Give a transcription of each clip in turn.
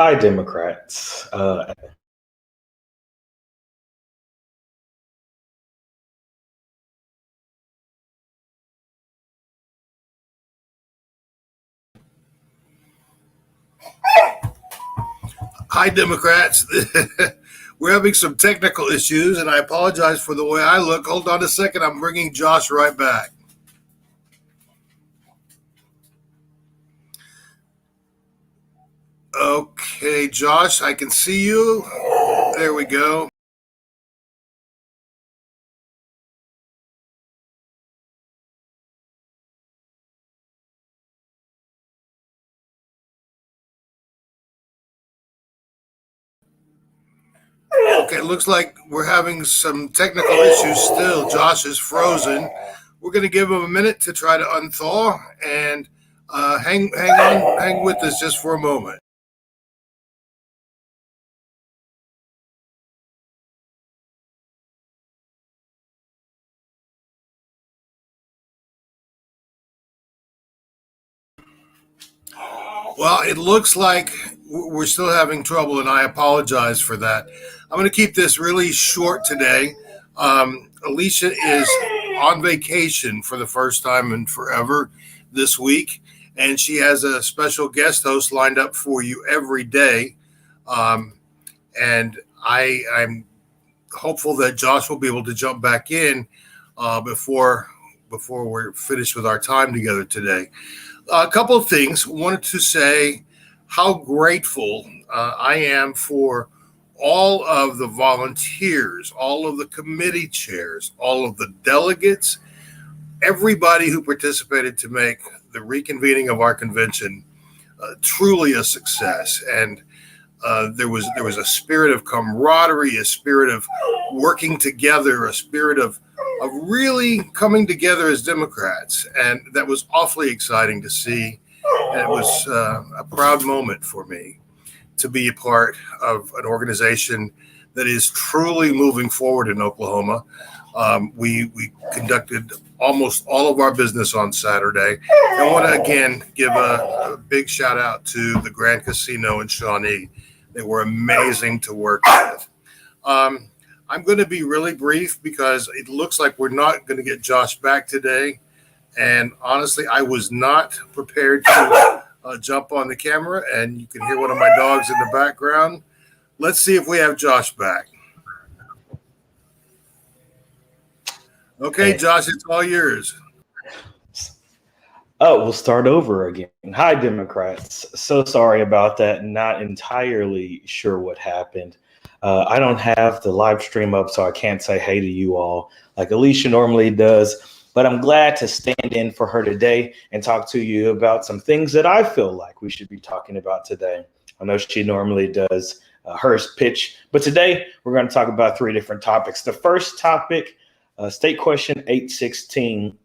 Hi, Democrats. Hi, Democrats. We're having some technical issues, and I apologize for the way I look. Hold on a second. I'm bringing Josh right back. Okay, Josh, I can see you. There we go. Okay, it looks like we're having some technical issues still. Josh is frozen. We're going to give him a minute to try to unthaw and hang with us just for a moment. Well, it looks like we're still having trouble, and I apologize for that. I'm going to keep this really short today. Alicia is on vacation for the first time in forever this week, and she has a special guest host lined up for you every day. Um, and I'm hopeful that Josh will be able to jump back in before we're finished with our time together today. A couple of things. Wanted to say how grateful I am for all of the volunteers, all of the committee chairs, all of the delegates, everybody who participated to make the reconvening of our convention truly a success. And there was a spirit of camaraderie, a spirit of working together, a spirit of really coming together as Democrats, and that was awfully exciting to see. And it was a proud moment for me to be a part of an organization that is truly moving forward in Oklahoma. We conducted almost all of our business on Saturday. I want to again give a big shout out to the Grand Casino in Shawnee. They were amazing to work with. I'm going to be really brief because it looks like we're not going to get Josh back today. And honestly, I was not prepared to jump on the camera, and you can hear one of my dogs in the background. Let's see if we have Josh back. Okay, Hey. Josh, it's all yours. Oh, we'll start over again. Hi, Democrats. So sorry about that. Not entirely sure what happened. I don't have the live stream up, so I can't say hey to you all like Alicia normally does. But I'm glad to stand in for her today and talk to you about some things that I feel like we should be talking about today. I know she normally does hers pitch, but today we're going to talk about three different topics. The first topic, State Question 816.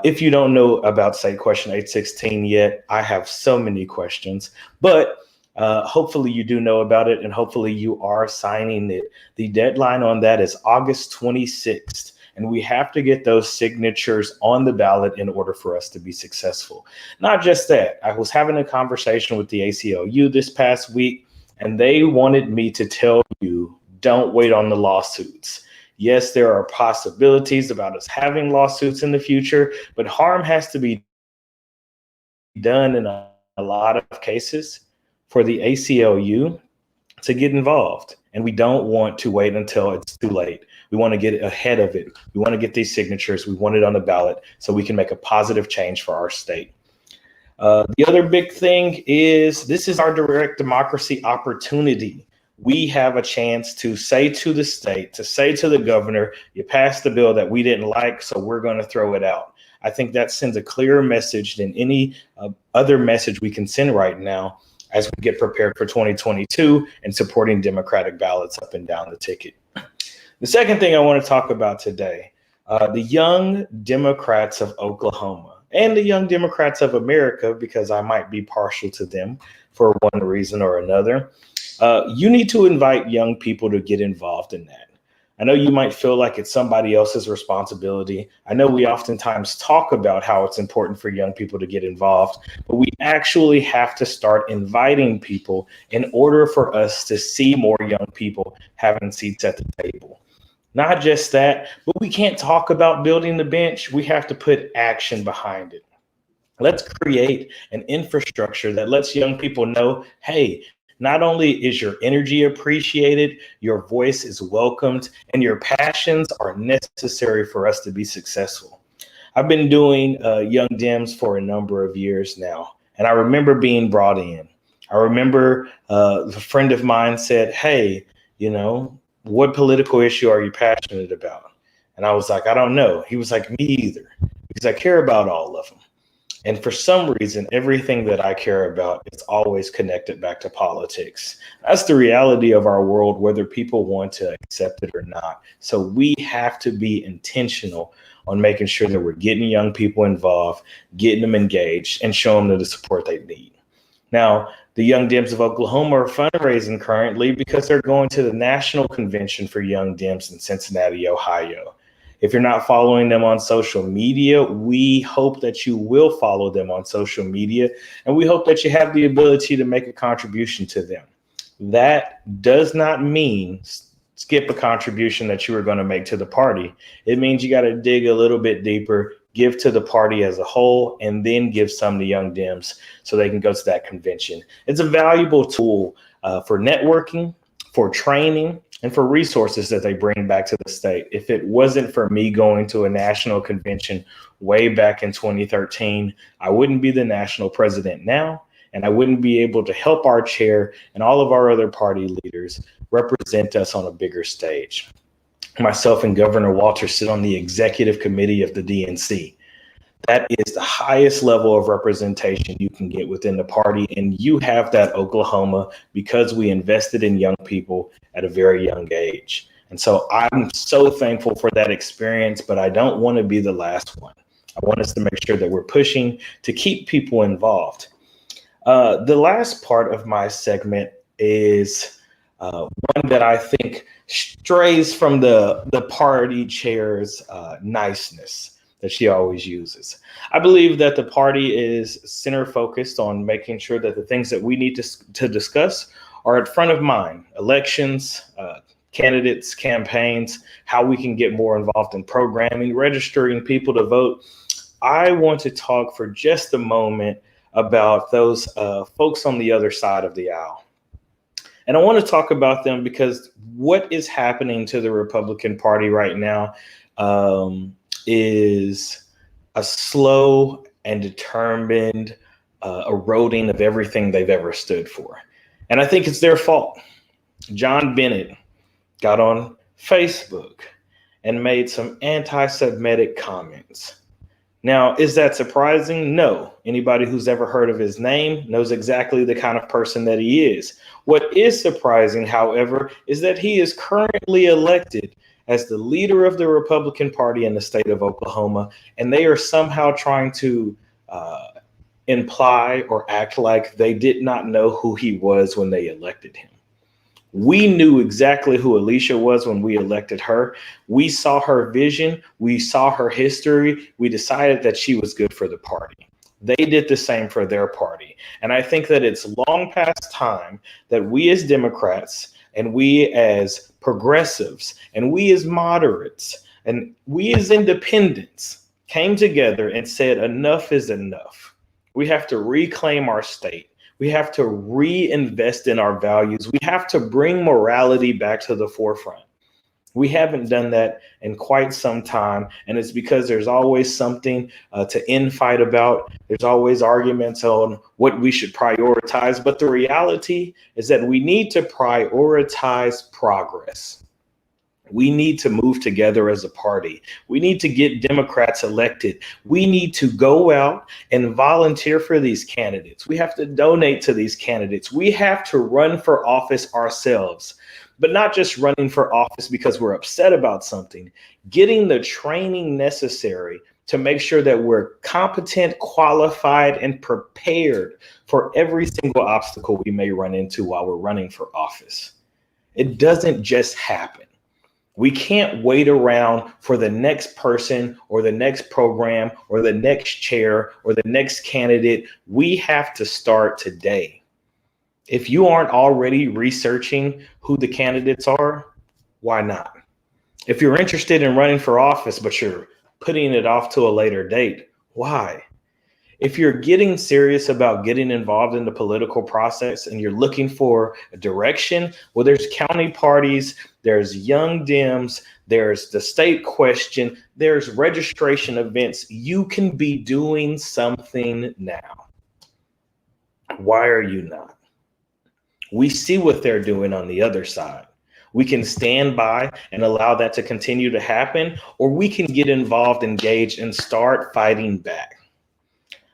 If you don't know about State Question 816 yet, I have so many questions, but hopefully you do know about it, and hopefully you are signing it. The deadline on that is August 26th, and we have to get those signatures on the ballot in order for us to be successful. Not just that, I was having a conversation with the ACLU this past week, and they wanted me to tell you, don't wait on the lawsuits. Yes, there are possibilities about us having lawsuits in the future, but harm has to be done in a lot of cases for the ACLU to get involved. And we don't want to wait until it's too late. We want to get ahead of it. We want to get these signatures. We want it on the ballot so we can make a positive change for our state. The other big thing is this is our direct democracy opportunity. We have a chance to say to the state, to say to the governor, you passed the bill that we didn't like, so we're going to throw it out. I think that sends a clearer message than any other message we can send right now as we get prepared for 2022 and supporting Democratic ballots up and down the ticket. The second thing I want to talk about today, the young Democrats of Oklahoma and the young Democrats of America, because I might be partial to them for one reason or another. You need to invite young people to get involved in that. I know you might feel like it's somebody else's responsibility. I know we oftentimes talk about how it's important for young people to get involved, but we actually have to start inviting people in order for us to see more young people having seats at the table. Not just that, but we can't talk about building the bench. We have to put action behind it. Let's create an infrastructure that lets young people know, hey, not only is your energy appreciated, your voice is welcomed, and your passions are necessary for us to be successful. I've been doing Young Dems for a number of years now, and I remember being brought in. I remember a friend of mine said, hey, what political issue are you passionate about? And I was like, I don't know. He was like, me either, because I care about all of them. And for some reason, everything that I care about is always connected back to politics. That's the reality of our world, whether people want to accept it or not. So we have to be intentional on making sure that we're getting young people involved, getting them engaged, and showing them the support they need. Now, the Young Dems of Oklahoma are fundraising currently because they're going to the National Convention for Young Dems in Cincinnati, Ohio. If you're not following them on social media, we hope that you will follow them on social media, and we hope that you have the ability to make a contribution to them. That does not mean skip a contribution that you were going to make to the party. It means you got to dig a little bit deeper, give to the party as a whole, and then give some to Young Dems so they can go to that convention. It's a valuable tool for networking, for training, and for resources that they bring back to the state. If it wasn't for me going to a national convention way back in 2013, I wouldn't be the national president now, and I wouldn't be able to help our chair and all of our other party leaders represent us on a bigger stage. Myself and Governor Walter sit on the executive committee of the DNC. That is the highest level of representation you can get within the party. And you have that, Oklahoma, because we invested in young people at a very young age. And so I'm so thankful for that experience, but I don't want to be the last one. I want us to make sure that we're pushing to keep people involved. The last part of my segment is one that I think strays from the party chair's niceness that she always uses. I believe that the party is center focused on making sure that the things that we need to discuss are at front of mind: elections, candidates, campaigns, how we can get more involved in programming, registering people to vote. I want to talk for just a moment about those folks on the other side of the aisle. And I want to talk about them because what is happening to the Republican Party right now is a slow and determined eroding of everything they've ever stood for. And I think it's their fault. John Bennett got on Facebook and made some anti-Semitic comments. Now, is that surprising? No. Anybody who's ever heard of his name knows exactly the kind of person that he is. What is surprising, however, is that he is currently elected as the leader of the Republican Party in the state of Oklahoma, and they are somehow trying to imply or act like they did not know who he was when they elected him. We knew exactly who Alicia was when we elected her. We saw her vision. We saw her history. We decided that she was good for the party. They did the same for their party. And I think that it's long past time that we as Democrats and we as progressives and we as moderates and we as independents came together and said, enough is enough. We have to reclaim our state. We have to reinvest in our values. We have to bring morality back to the forefront. We haven't done that in quite some time, and it's because there's always something to infight about. There's always arguments on what we should prioritize, but the reality is that we need to prioritize progress. We need to move together as a party. We need to get Democrats elected. We need to go out and volunteer for these candidates. We have to donate to these candidates. We have to run for office ourselves, but not just running for office because we're upset about something, getting the training necessary to make sure that we're competent, qualified, and prepared for every single obstacle we may run into while we're running for office. It doesn't just happen. We can't wait around for the next person or the next program or the next chair or the next candidate. We have to start today. If you aren't already researching who the candidates are, why not? If you're interested in running for office, but you're putting it off to a later date, why? If you're getting serious about getting involved in the political process and you're looking for a direction, well, there's county parties, there's Young Dems, there's the state question, there's registration events. You can be doing something now. Why are you not? We see what they're doing on the other side. We can stand by and allow that to continue to happen, or we can get involved, engaged, and start fighting back.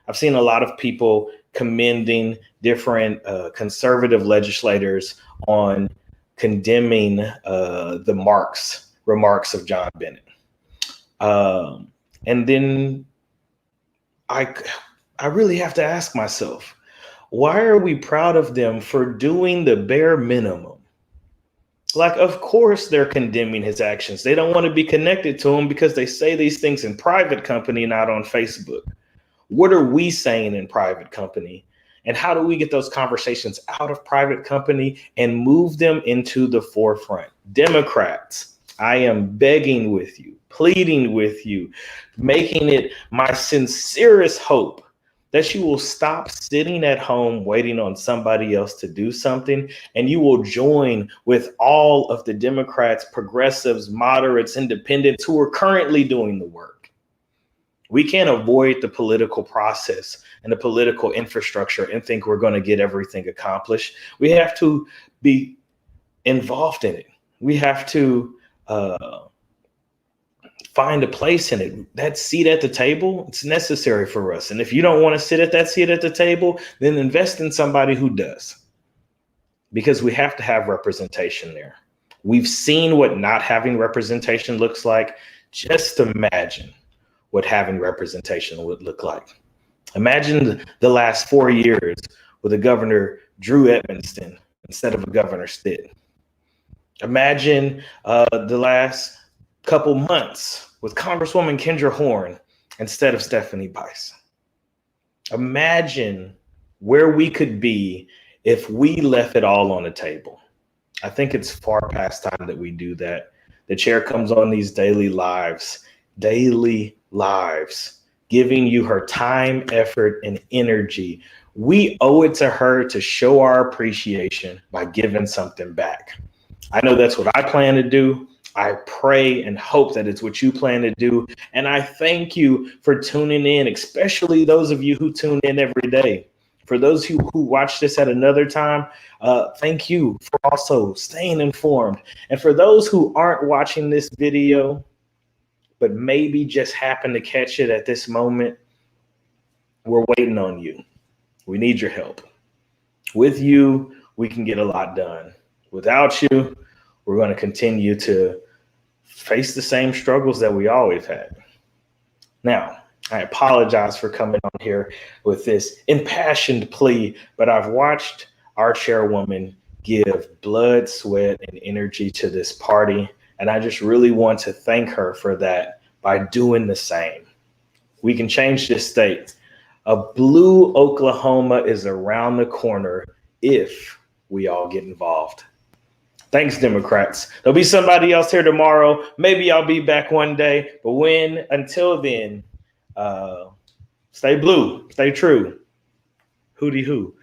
I've seen a lot of people commending different conservative legislators on condemning the remarks of John Bennett. And then I really have to ask myself, why are we proud of them for doing the bare minimum? Like, of course, they're condemning his actions. They don't want to be connected to him because they say these things in private company, not on Facebook. What are we saying in private company? And how do we get those conversations out of private company and move them into the forefront? Democrats, I am begging with you, pleading with you, making it my sincerest hope that you will stop sitting at home waiting on somebody else to do something, and you will join with all of the Democrats, progressives, moderates, independents who are currently doing the work. We can't avoid the political process and the political infrastructure and think we're going to get everything accomplished. We have to be involved in it. We have to find a place in it. That seat at the table, it's necessary for us. And if you don't want to sit at that seat at the table, then invest in somebody who does, because we have to have representation there. We've seen what not having representation looks like. Just imagine what having representation would look like. Imagine the last 4 years with a governor, Drew Edmonston, instead of a Governor Stitt. Imagine the last couple months with Congresswoman Kendra Horn instead of Stephanie Bice. Imagine where we could be if we left it all on the table. I think it's far past time that we do that. The chair comes on these daily lives, giving you her time, effort, and energy. We owe it to her to show our appreciation by giving something back. I know that's what I plan to do. I pray and hope that it's what you plan to do. And I thank you for tuning in, especially those of you who tune in every day. For those who watch this at another time, thank you for also staying informed. And for those who aren't watching this video, but maybe just happen to catch it at this moment, we're waiting on you. We need your help. With you, we can get a lot done. Without you, we're going to continue to face the same struggles that we always had. Now, I apologize for coming on here with this impassioned plea, but I've watched our chairwoman give blood, sweat, and energy to this party. And I just really want to thank her for that by doing the same. We can change this state. A blue Oklahoma is around the corner if we all get involved. Thanks, Democrats. There'll be somebody else here tomorrow. Maybe I'll be back one day. But until then, stay blue, stay true. Hootie hoo.